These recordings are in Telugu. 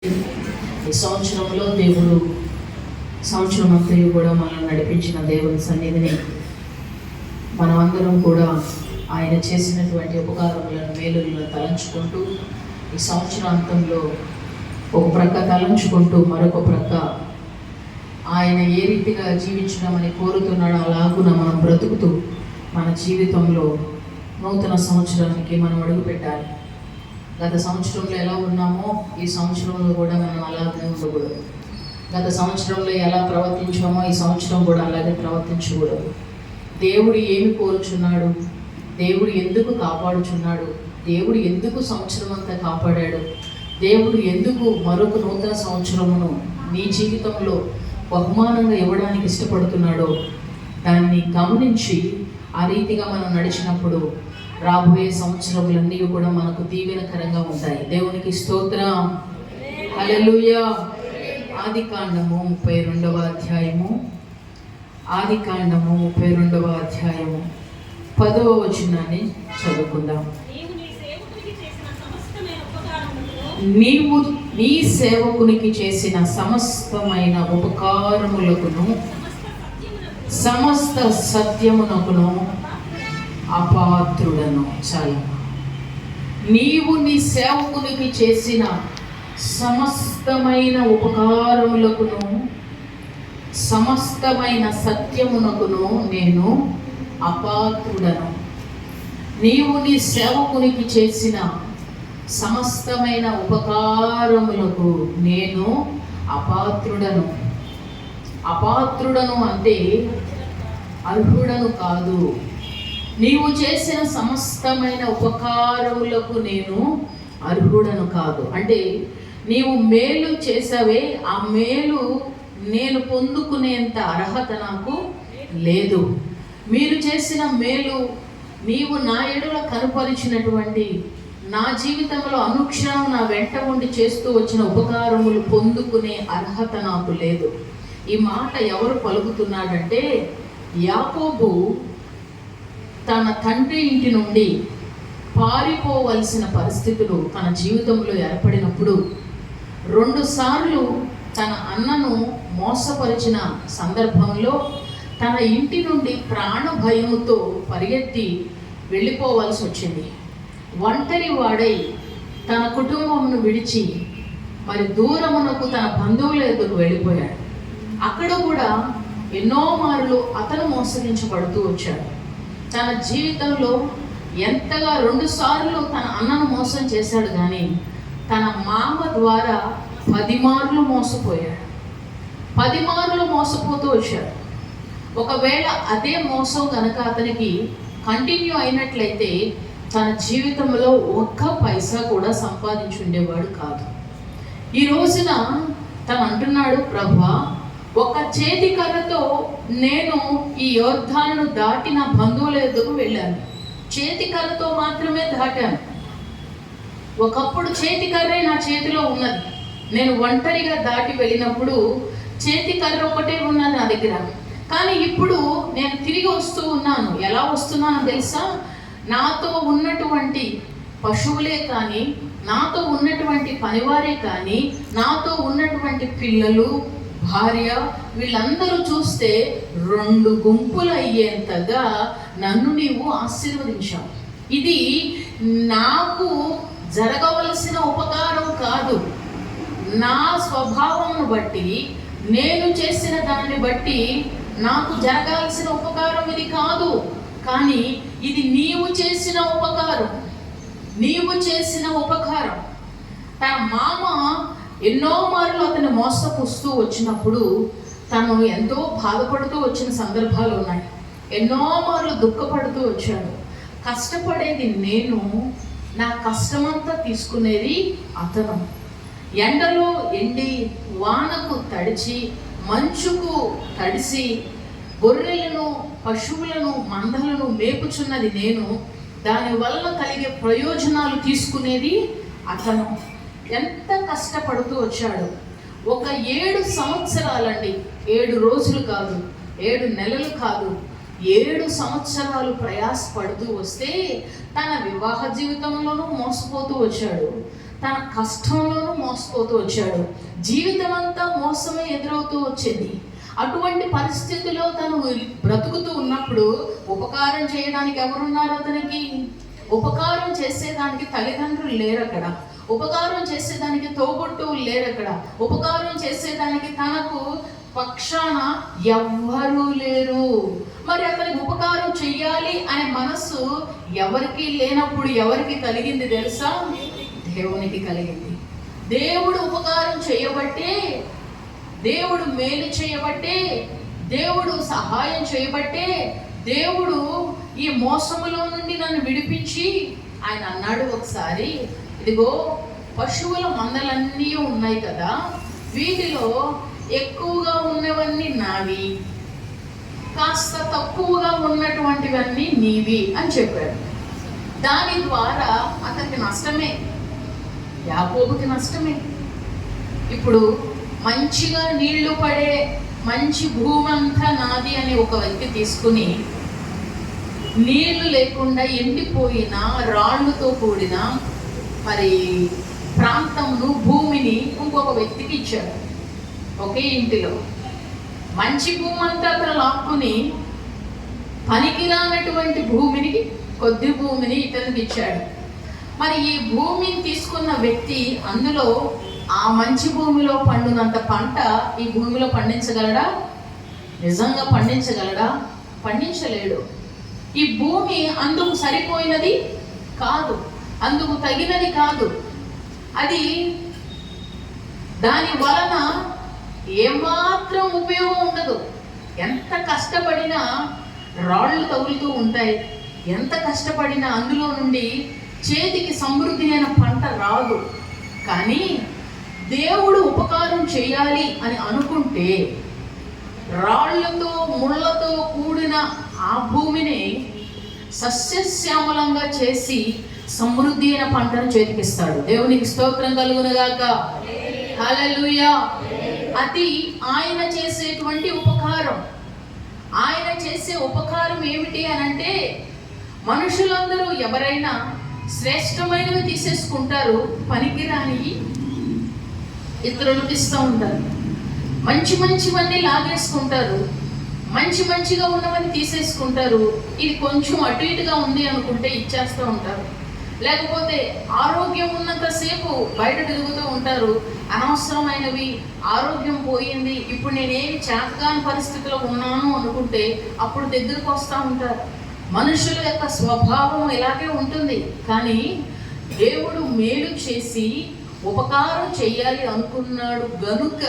ఈ సంవత్సరంలో దేవుడు సంవత్సరం అంతా కూడా మనల్ని నడిపించిన దేవుని సన్నిధిని మనమందరం కూడా ఆయన చేసినటువంటి ఉపకారములను మేలులను తలంచుకుంటూ ఈ సంవత్సరాంతంలో ఒక ప్రక్క తలంచుకుంటూ మరొక ప్రక్క ఆయన ఏ రీతిగా జీవించడమని కోరుతున్నాడో అలాగున మనం బ్రతుకుతూ మన జీవితంలో నూతన సంవత్సరానికి మనం అడుగుపెట్టాలి. గత సంవత్సరంలో ఎలా ఉన్నామో ఈ సంవత్సరంలో కూడా మనం అలాగే ఉండకూడదు. గత సంవత్సరంలో ఎలా ప్రవర్తించామో ఈ సంవత్సరం కూడా అలాగే ప్రవర్తించకూడదు. దేవుడు ఏమి కోరుచున్నాడు, దేవుడు ఎందుకు కాపాడుచున్నాడు, దేవుడు ఎందుకు సంవత్సరం అంతా కాపాడాడు, దేవుడు ఎందుకు మరొక నూతన సంవత్సరమును నీ జీవితంలో బహుమానంగా ఇవ్వడానికి ఇష్టపడుతున్నాడో దాన్ని గమనించి ఆ రీతిగా మనం నడిచినప్పుడు రాబోయే సంవత్సరములన్నీ కూడా మనకు దీవెనకరంగా ఉంటాయి. దేవునికి స్తోత్రం. హల్లెలూయా. ఆదికాండము 32వ అధ్యాయము 32వ అధ్యాయము 10వ వచనాన్ని చదువుకుందాం. నీవు నీ సేవకునికి చేసిన సమస్తమైన ఉపకారములకును సమస్త సత్యమునకును అపాత్రుడను. చాలా నీవు నీ సేవకునికి చేసిన సమస్తమైన ఉపకారములకును సమస్తమైన సత్యమునకును నేను అపాత్రుడను. నీవు నీ సేవకునికి చేసిన సమస్తమైన ఉపకారములకు నేను అపాత్రుడను. అపాత్రుడను అంటే అర్హుడను కాదు. నీవు చేసిన సమస్తమైన ఉపకారములకు నేను అర్హుడను కాదు. అంటే నీవు మేలు చేసావే, ఆ మేలు నేను పొందుకునేంత అర్హత నాకు లేదు. మీరు చేసిన మేలు, నీవు నా ఎడల కనుపరిచినటువంటి నా జీవితంలో అనుక్షణం నా వెంట ఉండి చేస్తూ వచ్చిన ఉపకారములు పొందుకునే అర్హత నాకు లేదు. ఈ మాట ఎవరు పలుకుతున్నాడంటే యాకోబు తన తండ్రి ఇంటి నుండి పారిపోవలసిన పరిస్థితులు తన జీవితంలో ఏర్పడినప్పుడు 2 సార్లు తన అన్నను మోసపరిచిన సందర్భంలో తన ఇంటి నుండి ప్రాణ భయముతో పరిగెత్తి వెళ్ళిపోవలసి వచ్చింది. ఒంటరి వాడై తన కుటుంబమును విడిచి మరి దూరమునకు తన బంధువుల ఎదురు వెళ్ళిపోయాడు. అక్కడ కూడా ఎన్నో మార్లు అతను మోసగించబడుతూ వచ్చాడు. తన జీవితంలో ఎంతగా 2 సార్లు తన అన్నను మోసం చేశాడు, కానీ తన మామ ద్వారా 10 మార్లు మోసపోయాడు. 10 మార్లు మోసపోతూ వచ్చాడు. ఒకవేళ అదే మోసం కనుక అతనికి కంటిన్యూ అయినట్లయితే తన జీవితంలో ఒక్క పైసా కూడా సంపాదించి ఉండేవాడు కాదు. ఈ రోజున తను అంటున్నాడు, ప్రభువా, ఒక చేతి కర్రతో నేను ఈ యోర్దానును దాటి నా బంధువుల ఎదుగు వెళ్ళాను. చేతి కర్రతో మాత్రమే దాటాను. ఒకప్పుడు చేతి కర్రే నా చేతిలో ఉన్నది. నేను ఒంటరిగా దాటి వెళ్ళినప్పుడు చేతి కర్ర ఒకటే ఉన్నది నా దగ్గర. కానీ ఇప్పుడు నేను తిరిగి వస్తూ ఉన్నాను. ఎలా వస్తున్నానో తెలుసా? నాతో ఉన్నటువంటి పశువులే కానీ, నాతో ఉన్నటువంటి పనివారే కానీ, నాతో ఉన్నటువంటి పిల్లలు, భార్య, వీళ్ళందరూ చూస్తే 2 గుంపులు అయ్యేంతగా నన్ను నీవు ఆశీర్వదించావు. ఇది నాకు జరగవలసిన ఉపకారం కాదు. నా స్వభావంను బట్టి, నేను చేసిన దాన్ని బట్టి నాకు జరగాల్సిన ఉపకారం ఇది కాదు. కానీ ఇది నీవు చేసిన ఉపకారం. నీవు చేసిన ఉపకారం. తన మామ ఎన్నో మార్లు అతను మోసపుస్తూ వచ్చినప్పుడు తను ఎంతో బాధపడుతూ వచ్చిన సందర్భాలు ఉన్నాయి. ఎన్నో మార్లు దుఃఖపడుతూ వచ్చాడు. కష్టపడేది నేను, నా కష్టమంతా తీసుకునేది అతను. ఎండలో ఎండి, వానకు తడిచి, మంచుకు తడిసి, గొర్రెలను, పశువులను, మందలను మేపుచున్నది నేను. దానివల్ల కలిగే ప్రయోజనాలు తీసుకునేది అతను. ఎంత కష్టపడుతూ వచ్చాడు. ఒక 7 సంవత్సరాలండి, 7 రోజులు కాదు, 7 నెలలు కాదు, 7 సంవత్సరాలు ప్రయాసపడుతూ వస్తే తన వివాహ జీవితంలోనూ మోసపోతూ వచ్చాడు. తన కష్టంలోనూ మోసపోతూ వచ్చాడు. జీవితం అంతా మోసమే ఎదురవుతూ వచ్చింది. అటువంటి పరిస్థితిలో తను బ్రతుకుతూ ఉన్నప్పుడు ఉపకారం చేయడానికి ఎవరున్నారు అతనికి? ఉపకారం చేసేదానికి తల్లిదండ్రులు లేరు అక్కడ, ఉపకారం చేసేదానికి తోబుట్టువులు లేరు అక్కడ, ఉపకారం చేసేదానికి తనకు పక్షాన ఎవ్వరూ లేరు. మరి అతనికి ఉపకారం చెయ్యాలి అనే మనసు ఎవరికి లేనప్పుడు ఎవరికి కలిగింది తెలుసా? దేవునికి కలిగింది. దేవుడు ఉపకారం చేయబట్టే, దేవుడు మేలు చేయబట్టే, దేవుడు సహాయం చేయబట్టే, దేవుడు ఈ మోసములో నుండి నన్ను విడిపించి ఆయన అన్నాడు ఒకసారి, ఇదిగో పశువుల మందలన్నీ ఉన్నాయి కదా, వీటిలో ఎక్కువగా ఉన్నవన్నీ నావి, కాస్త తక్కువగా ఉన్నటువంటివన్నీ నీవి అని చెప్పాడు. దాని ద్వారా అతనికి నష్టమే, యాకోబుకి నష్టమే. ఇప్పుడు మంచిగా నీళ్లు పడే మంచి భూమి అంతా నాది అని ఒక వ్యక్తి తీసుకుని నీళ్లు లేకుండా ఎండిపోయిన రాళ్ళతో కూడిన మరి ప్రాంతంను, భూమిని ఇంకొక వ్యక్తికి ఇచ్చాడు. ఒకే ఇంటిలో మంచి భూమి అంతా అతను లాక్కుని పనికిరానటువంటి భూమిని, కొద్ది భూమిని ఇతనికి ఇచ్చాడు. మరి ఈ భూమిని తీసుకున్న వ్యక్తి అందులో ఆ మంచి భూమిలో పండునంత పంట ఈ భూమిలో పండించగలడా? నిజంగా పండించగలడా? పండించలేడు. ఈ భూమి అందుకు సరిపోయినది కాదు, అందుకు తగినది కాదు. అది దాని వలన ఏమాత్రం ఉపయోగం ఉండదు. ఎంత కష్టపడినా రాళ్ళు తగులుతూ ఉంటాయి, ఎంత కష్టపడినా అందులో నుండి చేతికి సమృద్ధి అయిన పంట రాదు. కానీ దేవుడు ఉపకారం చేయాలి అని అనుకుంటే రాళ్లతో ముళ్ళతో కూడిన ఆ భూమిని సస్యశ్యామలంగా చేసి సమృద్ధి అయిన పంటను చేతికిస్తాడు. దేవునికి స్తోత్రం కలుగునుగాక. హల్లెలూయా. అది ఆయన చేసేటువంటి ఉపకారం. ఆయన చేసే ఉపకారం ఏమిటి అనంటే, మనుషులందరూ ఎవరైనా శ్రేష్టమైనవి తీసేసుకుంటారు, పనికిరాని ఇతరులకు ఇస్తూ ఉంటారు. మంచి మంచివన్నీ లాగేసుకుంటారు, మంచిగా ఉన్నవన్నీ తీసేసుకుంటారు. ఇది కొంచెం అటు ఇటుగా ఉంది అనుకుంటే ఇచ్చేస్తూ ఉంటారు. లేకపోతే ఆరోగ్యం ఉన్నంతసేపు బయట తిరుగుతూ ఉంటారు, అనవసరమైనవి ఆరోగ్యం పోయింది, ఇప్పుడు నేనేమి చేతగాని పరిస్థితిలో ఉన్నాను అనుకుంటే అప్పుడు దగ్గరకు వస్తూ ఉంటారు. మనుషుల యొక్క స్వభావం ఇలాగే ఉంటుంది. కానీ దేవుడు మేలు చేసి ఉపకారం చెయ్యాలి అనుకున్నాడు గనుక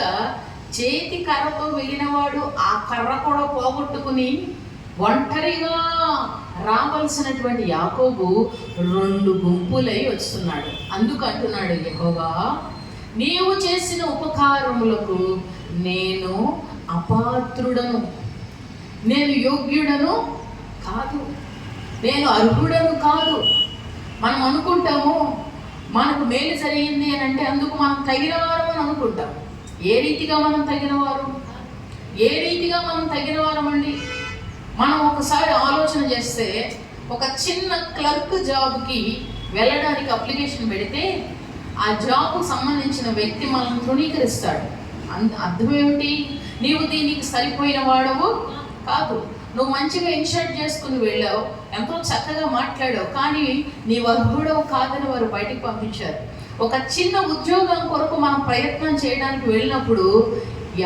చేతి కర్రతో వెళ్ళినవాడు ఆ కర్ర కూడా పోగొట్టుకుని ఒంటరిగా రావాల్సినటువంటి యాకోబు 2 గుంపులై వస్తున్నాడు. అందుకు అంటున్నాడు యెహోవా, నీవు చేసిన ఉపకారములకు నేను అపాత్రుడను, నేను యోగ్యుడను కాదు, నేను అర్హుడను కాదు. మనం అనుకుంటాము మనకు మేలు జరిగింది అని అంటే అందుకు మనం తగినవారు అని అనుకుంటాం. ఏ రీతిగా మనం తగినవారు? ఏ రీతిగా మనం తగినవారం అండి? మనం ఒకసారి ఆలోచన చేస్తే, ఒక చిన్న క్లర్క్ జాబ్కి వెళ్ళడానికి అప్లికేషన్ పెడితే ఆ జాబ్కు సంబంధించిన వ్యక్తి మనల్ని తృణీకరిస్తాడు. అర్థం ఏమిటి? నీవు దీనికి సరిపోయిన వాడవు కాదు, నువ్వు మంచిగా ఇన్షర్ట్ చేసుకుని వెళ్ళావు, ఎంతో చక్కగా మాట్లాడావు, కానీ నీ అర్హుడవు కాదని వారు బయటికి పంపించారు. ఒక చిన్న ఉద్యోగం కొరకు మనం ప్రయత్నం చేయడానికి వెళ్ళినప్పుడు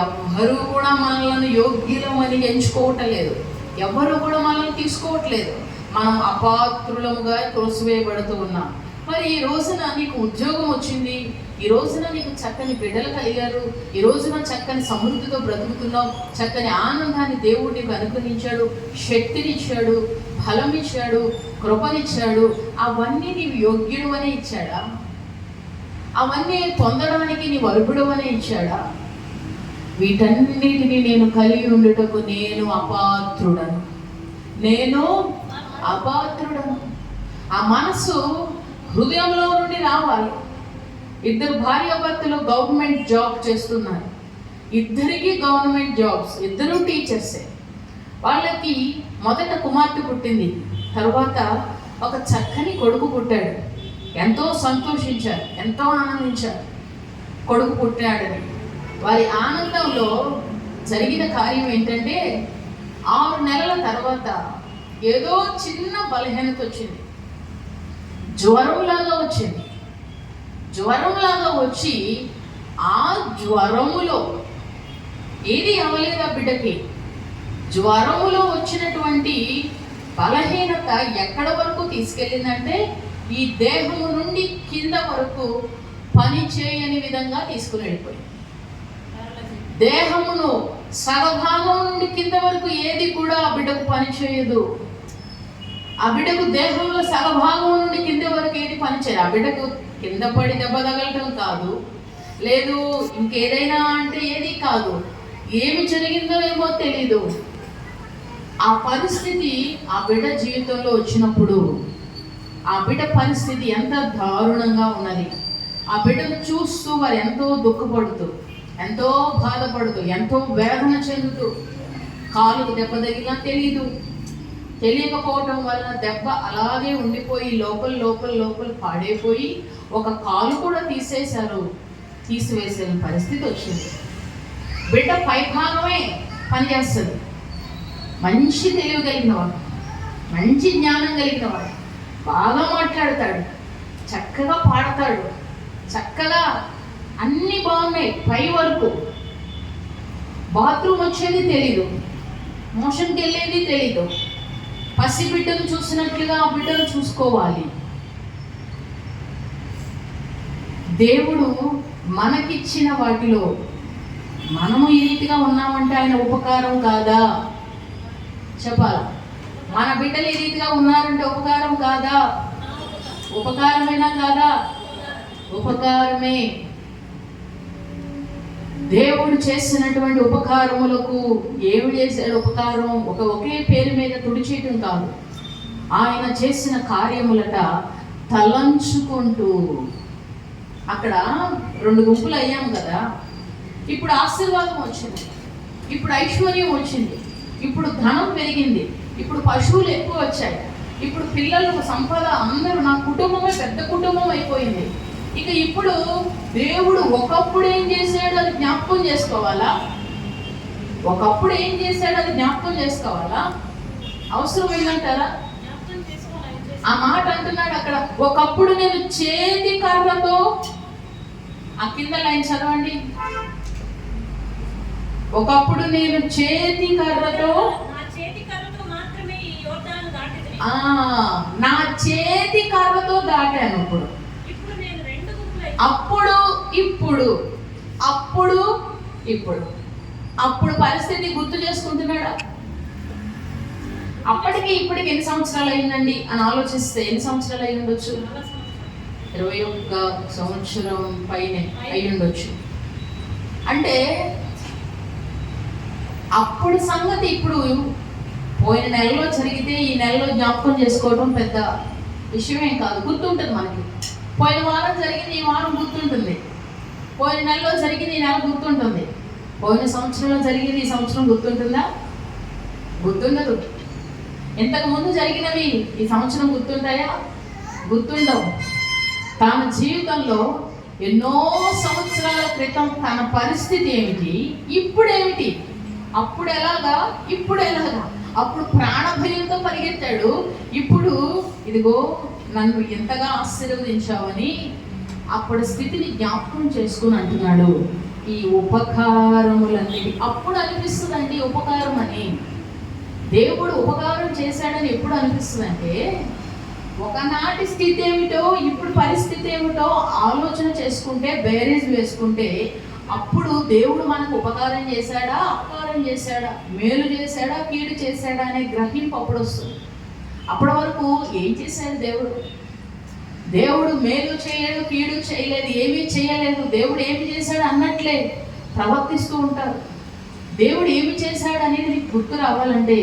ఎవ్వరూ కూడా మనల్ని యోగ్యులమని ఎంచుకోవటం లేదు, ఎవ్వరూ కూడా మనల్ని తీసుకోవట్లేదు. మనం అపాత్రులముగా త్రోసివేయబడుతూ ఉన్నాం. మరి ఈ రోజున నీకు ఉద్యోగం వచ్చింది, ఈ రోజున నీకు చక్కని బిడ్డలు కలిగారు, ఈ రోజున చక్కని సమృద్ధితో బ్రతుకుతున్నావు, చక్కని ఆనందాన్ని దేవుడు నీకు అనుగ్రహించాడు, శక్తినిచ్చాడు, బలం ఇచ్చాడు, కృపనిచ్చాడు. అవన్నీ నీవు యోగ్యుడు అనే ఇచ్చాడా? అవన్నీ పొందడానికి నీవు అర్హుడు అనే ఇచ్చాడా? వీటన్నిటిని నేను కలిగి ఉండుటకు నేను అపాత్రుడను, నేను అపాత్రుడను. ఆ మనసు హృదయంలో నుండి రావాలి. 2 భార్యాభర్తలు గవర్నమెంట్ జాబ్ చేస్తున్నారు, ఇద్దరికి గవర్నమెంట్ జాబ్స్, ఇద్దరు టీచర్సే. వాళ్ళకి మొదట కుమార్తె పుట్టింది, తర్వాత ఒక చక్కని కొడుకు పుట్టాడు. ఎంతో సంతోషించారు, ఎంతో ఆనందించారు కొడుకు పుట్టాడని. వారి ఆనందంలో జరిగిన కార్యం ఏంటంటే 6 నెలల తర్వాత ఏదో చిన్న బలహీనత వచ్చింది, జ్వరంలాగా వచ్చింది. జ్వరంలాగా వచ్చి ఆ జ్వరములో ఏది అవ్వలేదు ఆ బిడ్డకి. జ్వరములో వచ్చినటువంటి బలహీనత ఎక్కడ వరకు తీసుకెళ్ళిందంటే ఈ దేహము నుండి కింద వరకు పని చేయని విధంగా తీసుకుని వెళ్ళిపోయింది. దేహమును సగభాగం నుండి కింద వరకు ఏది కూడా ఆ బిడ్డకు పని చేయదు. ఆ బిడ్డకు దేహంలో సగభాగం నుండి కింద వరకు ఏది పని చేయదు. ఆ బిడ్డకు కింద పడి దెబ్బ తగలటం కాదు, లేదు ఇంకేదైనా అంటే ఏది కాదు. ఏమి జరిగిందో ఏమో తెలీదు. ఆ పరిస్థితి ఆ బిడ్డ జీవితంలో వచ్చినప్పుడు ఆ బిడ్డ పరిస్థితి ఎంత దారుణంగా ఉన్నది. ఆ బిడ్డను చూస్తూ వారు ఎంతో దుఃఖపడుతూ, ఎంతో బాధపడుతూ, ఎంతో వేదన చెందుతూ, కాలుకు దెబ్బ తగిలినా తెలియకపోవటం వలన దెబ్బ అలాగే ఉండిపోయి లోపల పాడైపోయి ఒక కాలు కూడా తీసివేసే పరిస్థితి వచ్చింది. బిడ్డ పైభాగమే పనిచేస్తుంది. మంచి తెలివి కలిగినవాడు, మంచి జ్ఞానం కలిగినవాడు, బాగా మాట్లాడతాడు, చక్కగా పాడతాడు, చక్కగా అన్నీ బాగున్నాయి. పై వరకు బాత్రూమ్ వచ్చేది తెలీదు, మోషన్కి వెళ్ళేది తెలీదు. పసి బిడ్డను చూసినట్లుగా ఆ బిడ్డను చూసుకోవాలి. దేవుడు మనకిచ్చిన వాటిలో మనము ఈ రీతిగా ఉన్నామంటే ఆయన ఉపకారం కాదా? చెప్పాలా? మన బిడ్డలు ఈ రీతిగా ఉన్నారంటే ఉపకారం కాదా? ఉపకారమేనా కాదా? ఉపకారమే. దేవుడు చేసినటువంటి ఉపకారములకు ఏమి చేశాడు? ఉపకారం ఒకే పేరు మీద తుడిచేయటం కాదు. ఆయన చేసిన కార్యములట తలంచుకుంటూ. అక్కడ 2 గుంపులు అయ్యాం కదా. ఇప్పుడు ఆశీర్వాదం వచ్చింది, ఇప్పుడు ఐశ్వర్యం వచ్చింది, ఇప్పుడు ధనం పెరిగింది, ఇప్పుడు పశువులు ఎక్కువ వచ్చాయి, ఇప్పుడు పిల్లలు సంపద, అందరూ నా కుటుంబమే పెద్ద కుటుంబం అయిపోయింది. ఇక ఇప్పుడు దేవుడు ఒకప్పుడు ఏం చేశాడు అది జ్ఞాపకం చేసుకోవాలా? ఒకప్పుడు ఏం చేశాడు అది జ్ఞాపకం చేసుకోవాలా? అవసరమైందంటారా? ఆ మాట అంటున్నాడు అక్కడ. ఒకప్పుడు నేను చేతి కర్రతో, ఆ కింద లైన్ చదవండి. ఒకప్పుడు నేను చేతి కర్రతో, నా చేతి కర్రతో దాటాను. అప్పుడు పరిస్థితి గుర్తు చేసుకుంటున్నాడా? అప్పటికి ఇప్పటికి ఎన్ని సంవత్సరాలు అయిందండి అని ఆలోచిస్తే ఎన్ని సంవత్సరాలు అయి ఉండొచ్చు? 21 సంవత్సరం పైనే అయి ఉండొచ్చు. అంటే అప్పుడు సంగతి ఇప్పుడు పోయిన నెలలో జరిగితే ఈ నెలలో జ్ఞాపకం చేసుకోవడం పెద్ద విషయమేం కాదు. గుర్తుంటుంది మనకి. పోయిన వారం జరిగింది ఈ వారం గుర్తుంటుంది, పోయిన నెలలో జరిగింది ఈ నెల గుర్తుంటుంది, పోయిన సంవత్సరంలో జరిగింది ఈ సంవత్సరం గుర్తుంటుందా? గుర్తుండదు. ఇంతకు ముందు జరిగినవి ఈ సంవత్సరం గుర్తుంటాయా? గుర్తుండవు. తన జీవితంలో ఎన్నో సంవత్సరాల క్రితం తన పరిస్థితి ఏమిటి, ఇప్పుడేమిటి, అప్పుడు ఎలాగా, ఇప్పుడు ఎలాగా? అప్పుడు ప్రాణభయంతో పరిగెత్తాడు, ఇప్పుడు ఇదిగో నన్ను ఎంతగా ఆశీర్వదించావని అప్పటి స్థితిని జ్ఞాపకం చేసుకుని అంటున్నాడు. ఈ ఉపకారములన్నిటి అప్పుడు అనిపిస్తుందండి ఉపకారం అని. దేవుడు ఉపకారం చేశాడని ఎప్పుడు అనిపిస్తుంది అంటే ఒకనాటి స్థితి ఏమిటో ఇప్పుడు పరిస్థితి ఏమిటో ఆలోచన చేసుకుంటే, బేరీజ్ వేసుకుంటే, అప్పుడు దేవుడు మనకు ఉపకారం చేశాడా, అపకారం చేశాడా, మేలు చేశాడా, కీడు చేశాడా అనే గ్రహింపు అప్పుడు వస్తుంది. అప్పటి వరకు ఏం చేశాడు దేవుడు? దేవుడు మేలు చేయలేదు, కీడు చేయలేదు, ఏమీ చేయలేదు. దేవుడు ఏమి చేశాడు అన్నట్లే ప్రవర్తిస్తూ ఉంటారు. దేవుడు ఏమి చేశాడు అనేది నీకు గుర్తు రావాలంటే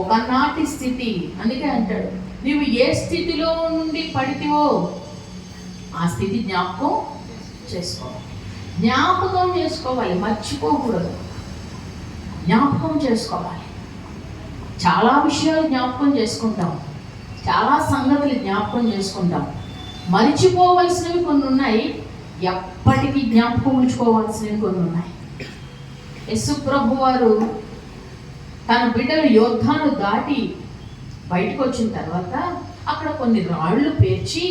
ఒకనాటి స్థితి. అందుకే అంటాడు, నీవు ఏ స్థితిలో నుండి పడితివో ఆ స్థితి జ్ఞాపకం చేసుకోవాలి. జ్ఞాపకం చేసుకోవాలి, మర్చిపోకూడదు. జ్ఞాపకం చేసుకోవాలి. చాలా విషయాలు జ్ఞాపకం చేసుకుంటాం, చాలా సంగతులు జ్ఞాపకం చేసుకుంటాం. మరిచిపోవలసినవి కొన్ని ఉన్నాయి, ఎప్పటికీ జ్ఞాపకం ఉంచుకోవాల్సినవి కొన్ని ఉన్నాయి. యేసు ప్రభు వారు తన బిడ్డలు యోర్దాను దాటి బయటకు వచ్చిన తర్వాత అక్కడ కొన్ని రాళ్ళు పేర్చి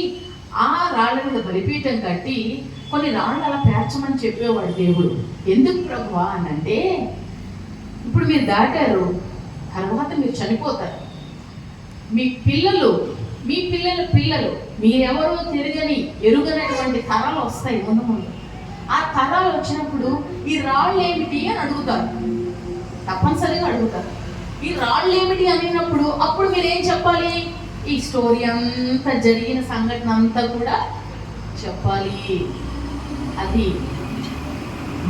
ఆ రాళ్ళ మీద బలిపీఠం కట్టి కొన్ని రాళ్ళు అలా పేర్చమని చెప్పేవాడు దేవుడు. ఎందుకు ప్రభువా అని అంటే, ఇప్పుడు మీరు దాటారు, తర్వాత మీరు చనిపోతారు, మీ పిల్లలు మీరెవరో ఎరుగనటువంటి తరాలు వస్తాయి ముందు ముందు. ఆ తరాలు వచ్చినప్పుడు ఈ రాళ్ళు ఏమిటి అని అడుగుతారు, తప్పనిసరిగా అడుగుతారు. ఈ రాళ్ళు ఏమిటి అనినప్పుడు అప్పుడు మీరు ఏం చెప్పాలి? ఈ స్టోరీ అంతా జరిగిన సంఘటన అంతా కూడా చెప్పాలి. అది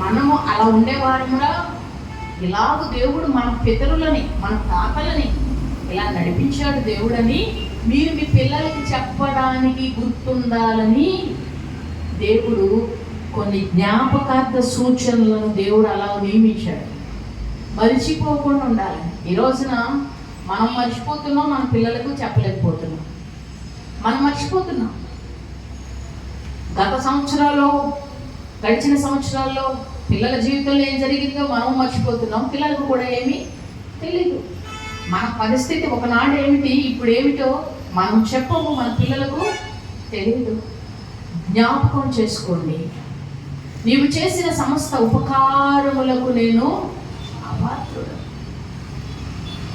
మనము అలా ఉండేవారమురా, ఇలాగ దేవుడు మన పితరులని మన తాతలని ఇలా నడిపించాడు దేవుడని మీరు మీ పిల్లలకి చెప్పడానికి గుర్తుండాలని దేవుడు కొన్ని జ్ఞాపకార్థ సూచనలను దేవుడు అలా నియమించాడు, మరిచిపోకుండా ఉండాలి. ఈ రోజున మనం మర్చిపోతున్నాం, మన పిల్లలకు చెప్పలేకపోతున్నాం. మనం మర్చిపోతున్నాం. గడిచిన సంవత్సరాల్లో పిల్లల జీవితంలో ఏం జరిగిందో మనం మర్చిపోతున్నాం, పిల్లలకు కూడా ఏమీ తెలీదు. మన పరిస్థితి ఒకనాడు ఏమిటి, ఇప్పుడు ఏమిటో మనం చెప్పము, మన పిల్లలకు తెలీదు. జ్ఞాపకం చేసుకోండి, నీవు చేసిన సమస్త ఉపకారములకు నేను అపాత్రుడు.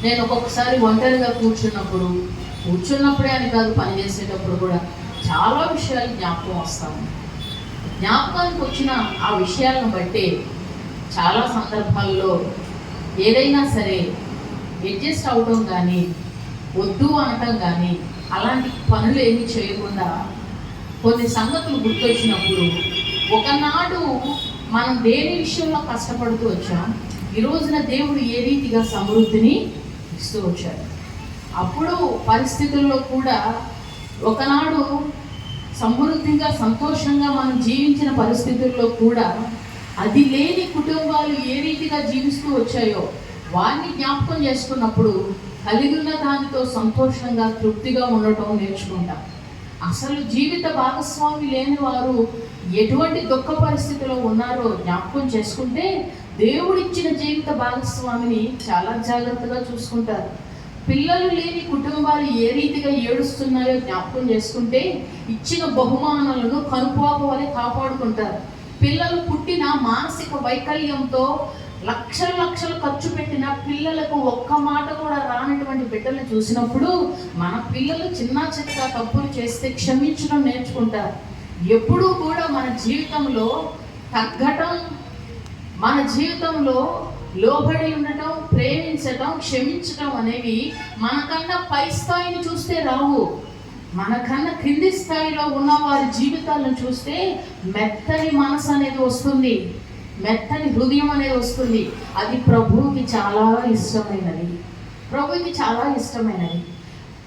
నేను ఒక్కొక్కసారి ఒంటరిగా కూర్చున్నప్పుడే అని కాదు, పనిచేసేటప్పుడు కూడా చాలా విషయాలు జ్ఞాపకం వస్తాము. జ్ఞాపకానికి వచ్చిన ఆ విషయాలను బట్టి చాలా సందర్భాల్లో ఏదైనా సరే అడ్జస్ట్ అవడం కానీ, వద్దు అనటం కానీ, అలాంటి పనులు ఏమీ చేయకుండా కొన్ని సంగతులు గుర్తొచ్చినప్పుడు, ఒకనాడు మనం దేని విషయంలో కష్టపడుతూ వచ్చాం, ఈ రోజున దేవుడు ఏ రీతిగా సమృద్ధిని ఇస్తూ వచ్చాడు. అప్పుడు పరిస్థితుల్లో కూడా ఒకనాడు సమృద్ధిగా సంతోషంగా మనం జీవించిన పరిస్థితుల్లో కూడా అది లేని కుటుంబాలు ఏ రీతిగా జీవిస్తూ వచ్చాయో వారిని జ్ఞాపకం చేసుకున్నప్పుడు కలిగి ఉన్న దానితో సంతోషంగా తృప్తిగా ఉండటం నేర్చుకుంటాం. అసలు జీవిత భాగస్వామి లేని వారు ఎటువంటి దుఃఖ పరిస్థితిలో ఉన్నారో జ్ఞాపకం చేసుకుంటే దేవుడిచ్చిన జీవిత భాగస్వామిని చాలా జాగ్రత్తగా చూసుకుంటారు. పిల్లలు లేని కుటుంబాలు ఏ రీతిగా ఏడుస్తున్నాయో జ్ఞాపకం చేసుకుంటే ఇచ్చిన బహుమానాలను కనుపాప వలె కాపాడుకుంటారు. పిల్లలు పుట్టిన మానసిక వైకల్యంతో లక్షలు ఖర్చు పెట్టిన పిల్లలకు ఒక్క మాట కూడా రానటువంటి బిడ్డలను చూసినప్పుడు మన పిల్లలు చిన్న చిన్న తప్పులు చేస్తే క్షమించడం నేర్చుకుంటారు. ఎప్పుడూ కూడా మన జీవితంలో తగ్గటం, మన జీవితంలో లోబడి ఉండటం, ప్రేమించటం, క్షమించటం అనేవి మనకన్నా పై స్థాయిని చూస్తే రావు. మనకన్నా క్రింది స్థాయిలో ఉన్న వారి జీవితాలను చూస్తే మెత్తని మనసు అనేది వస్తుంది, మెత్తని హృదయం అనేది వస్తుంది. అది ప్రభువుకి చాలా ఇష్టమైనది.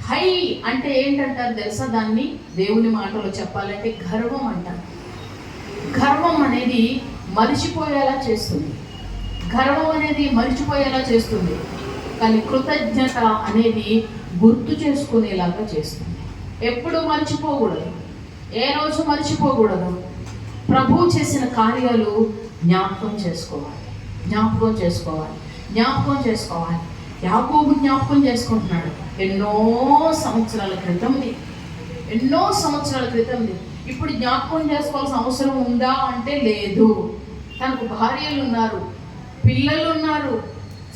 హై అంటే ఏంటంటారు తెలుసా? దాన్ని దేవుని మాటలో చెప్పాలంటే గర్వం అంటారు. గర్వం అనేది మరిచిపోయేలా చేస్తుంది, కానీ కృతజ్ఞత అనేది గుర్తు చేసుకునేలాగా చేస్తుంది. ఎప్పుడు మర్చిపోకూడదు, ఏ రోజు మర్చిపోకూడదు. ప్రభువు చేసిన కార్యాలు జ్ఞాపకం చేసుకోవాలి. యాకోబు జ్ఞాపకం చేసుకుంటున్నాడు. ఎన్నో సంవత్సరాల క్రితంది. ఇప్పుడు జ్ఞాపకం చేసుకోవాల్సిన అవసరం ఉందా అంటే లేదు. తనకు భార్యలు ఉన్నారు, పిల్లలు ఉన్నారు,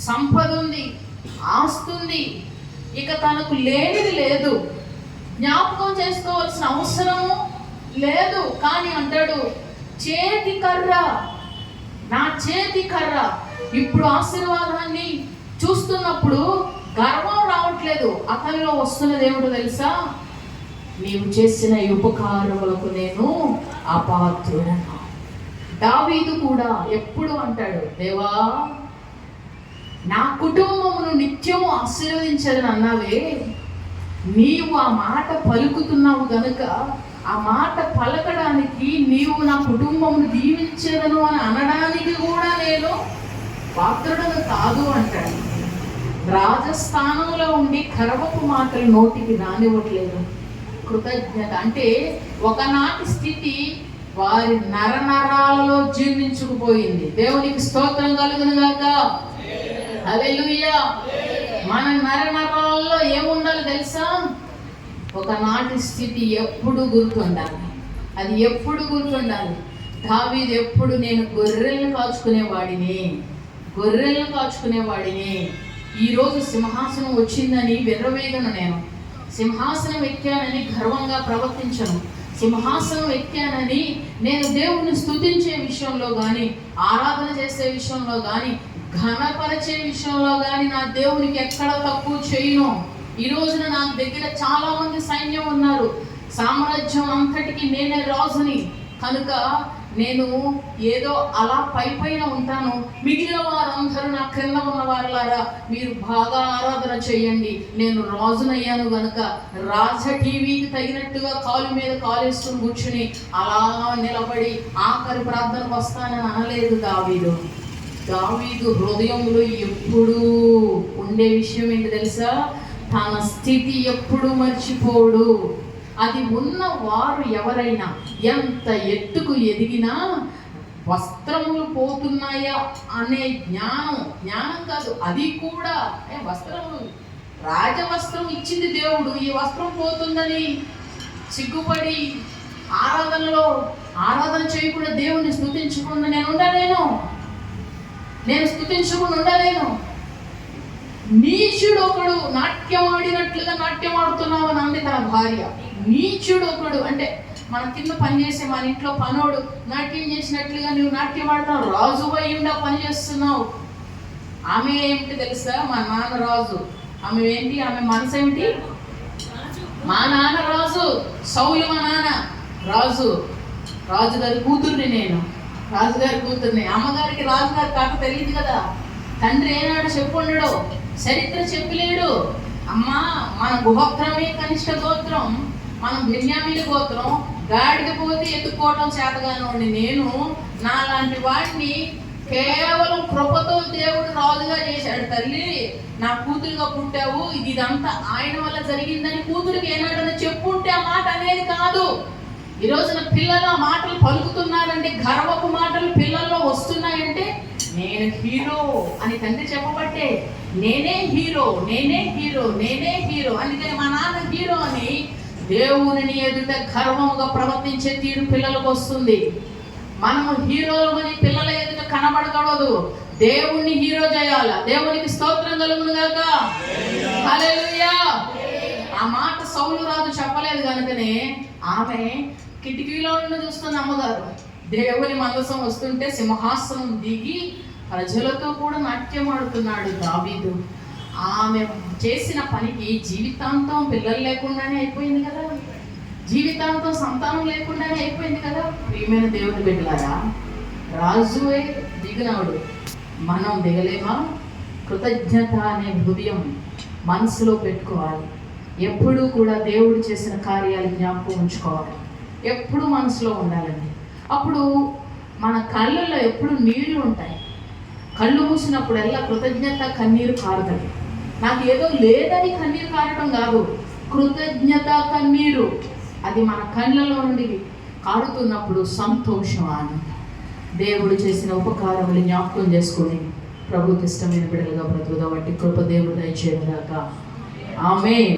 సంపద ఉంది, ఆస్తుంది, ఇక తనకు లేనిది లేదు. జ్ఞాపకం చేసుకోవాల్సిన అవసరము లేదు. కానీ అంటాడు, నా చేతి కర్ర. ఇప్పుడు ఆశీర్వాదాన్ని చూస్తున్నప్పుడు గర్వం రావట్లేదు, అతనిలో వస్తున్నది ఏమిటో తెలుసా? నీవు చేసిన ఉపకారములకు నేను అపాత్రుడను. దావీదు కూడా ఎప్పుడు అంటాడు, దేవా నా కుటుంబమును నిత్యము ఆశీర్వదించదని అన్నావే, నీవు ఆ మాట పలుకుతున్నావు గనుక ఆ మాట పలకడానికి, నీవు నా కుటుంబమును దీవించేదను అని అనడానికి కూడా నేను పాత్రుడను కాదు అంటాడు. రాజస్థానంలో ఉండి గర్వపు మాటలు నోటికి రానివ్వట్లేదు, కృతజ్ఞత అంటే ఒకనాటి స్థితి వారి నరనరాలలో జీర్ణించుకుపోయింది. దేవునికి స్తోత్రం కలుగును గాక. హల్లెలూయా. మన నరనరాలలో ఏముండాలి తెలుసా? ఒకనాటి స్థితి ఎప్పుడు గుర్తుండాలి. అది ఎప్పుడు గుర్తుండాలి. దావీదు ఎప్పుడు నేను గొర్రెలను కాచుకునేవాడిని. ఈరోజు సింహాసనం వచ్చిందని విర్రవేగను. నేను సింహాసనం ఎక్కానని గర్వంగా ప్రవర్తించను. సింహాసనం ఎక్కానని నేను దేవుణ్ణి స్తుతించే విషయంలో కానీ, ఆరాధన చేసే విషయంలో కానీ, ఘనపరిచే విషయంలో కానీ నా దేవునికి ఎక్కడ తక్కువ చేయను. ఈ రోజున నా దగ్గర చాలా మంది సైన్యం ఉన్నారు. సామ్రాజ్యం అంతటికి నేనే రాజుని. కనుక నేను ఏదో అలా పైన ఉంటాను. మిగిలిన వారందరూ నా క్రింద ఉన్న వారులారా మీరు బాగా ఆరాధన చేయండి. నేను రాజునయ్యాను గనుక రాజ టీవీకి తగినట్టుగా కాలు మీద కాలేసుకుని కూర్చుని అలా నిలబడి ఆఖరి ప్రార్థనకు వస్తానని అనలేదు దావీదు. హృదయంలో ఎప్పుడూ ఉండే విషయం ఏంటి తెలుసా? తన స్థితి ఎప్పుడు మర్చిపోడు. అది ఉన్న వారు ఎవరైనా ఎంత ఎత్తుకు ఎదిగినా వస్త్రములు పోతున్నాయా అనే జ్ఞానం కాదు. అది కూడా వస్త్రములు, రాజవస్త్రం ఇచ్చింది దేవుడు. ఈ వస్త్రం పోతుందని సిగ్గుపడి ఆరాధన చేయకుండా దేవుని స్తుతించకుండా నేను స్తుతించకుండా ఉండలేను. నీచుడు ఒకడు నాట్యం ఆడినట్లుగా నాట్యం ఆడుతున్నావు అని అంది తన భార్య. నీచుడు ఒకడు అంటే మన కింద పనిచేసే మన ఇంట్లో పనోడు నాట్యం చేసినట్లుగా నువ్వు నాట్యం ఆడుతున్నావు. రాజు అయ్యిండా పని చేస్తున్నావు. ఆమె ఏమిటి తెలుసా? మా నాన్న రాజు. ఆమె ఏంటి? ఆమె మనసు ఏమిటి? మా నాన్న రాజు, సౌలు మా నాన్న రాజు. రాజుగారి కూతుర్ని నేను, రాజుగారి కూతుర్ని. అమ్మగారికి రాజుగారి కాక తెలియదు కదా. తండ్రి ఏనాడు చెప్పుండడు, చరిత్ర చెప్పలేడు. అమ్మా మన గోత్రమే కనిష్ట గోత్రం, మనం బెన్యామీను గోత్రం. గాడిద పోతే ఎత్తుకోవటం చేతగానోడిని నేను. నాలాంటి వాడిని కేవలం కృపతో దేవుడు రాజుగా చేశాడు. తల్లి నా కూతురుగా పుట్టావు, ఇదంతా ఆయన వల్ల జరిగిందని కూతురికి ఏనాడని చెప్పుంటే ఆ మాట అనేది కాదు. ఈ రోజున పిల్లలు ఆ మాటలు పలుకుతున్నారంటే, గర్వపు మాటలు పిల్లల్లో వస్తున్నాయంటే నేను హీరో అని తండ్రి చెప్పబట్టే. నేనే హీరో. అందుకని మా నాన్న హీరో అని దేవుని ఎదుట గర్వముగా ప్రవర్తించే తీరు పిల్లలకు వస్తుంది. మనము హీరోలు అని పిల్లల ఎదుట కనబడకూడదు. దేవుణ్ణి హీరో చేయాలి. దేవునికి స్తోత్రం కలుగును గాక. హల్లెలూయా. ఆ మాట సౌలు రాజు చెప్పలేదు కనుకనే ఆమె కిటికీలో నుండి చూస్తున్న అమ్మగారు దేవుని మందసం వస్తుంటే సింహాసనం దిగి ప్రజలతో కూడా నాట్యం ఆడుతున్నాడు దావీదు. ఆమె చేసిన పనికి జీవితాంతం పిల్లలు లేకుండానే అయిపోయింది కదా. జీవితాంతం సంతానం లేకుండానే అయిపోయింది కదా. ప్రియమైన దేవుని బిడ్డలారా, రాజువే దిగినాడు, మనం దిగలేమా? కృతజ్ఞత అనే హృదయం మనసులో పెట్టుకోవాలి. ఎప్పుడూ కూడా దేవుడు చేసిన కార్యాలు జ్ఞాపకం ఉంచుకోవాలి. ఎప్పుడు మనసులో ఉండాలండి. అప్పుడు మన కళ్ళల్లో ఎప్పుడు నీళ్లు ఉంటాయి. కళ్ళు మూసినప్పుడల్లా కృతజ్ఞత కన్నీరు కారుతుంది. నాకు ఏదో లేదని కన్నీరు కారటం కాదు, కృతజ్ఞత కన్నీరు. అది మన కళ్ళలో నుండి కారుతున్నప్పుడు సంతోషం, ఆనందం. దేవుడు చేసిన ఉపకారములు జ్ఞాపకం చేసుకుని ప్రభుకి ఇష్టమైన బిడ్డలుగా బ్రతుకుదాం. వంటి కృప దేవుడు దయచేయగాక. ఆమేన్.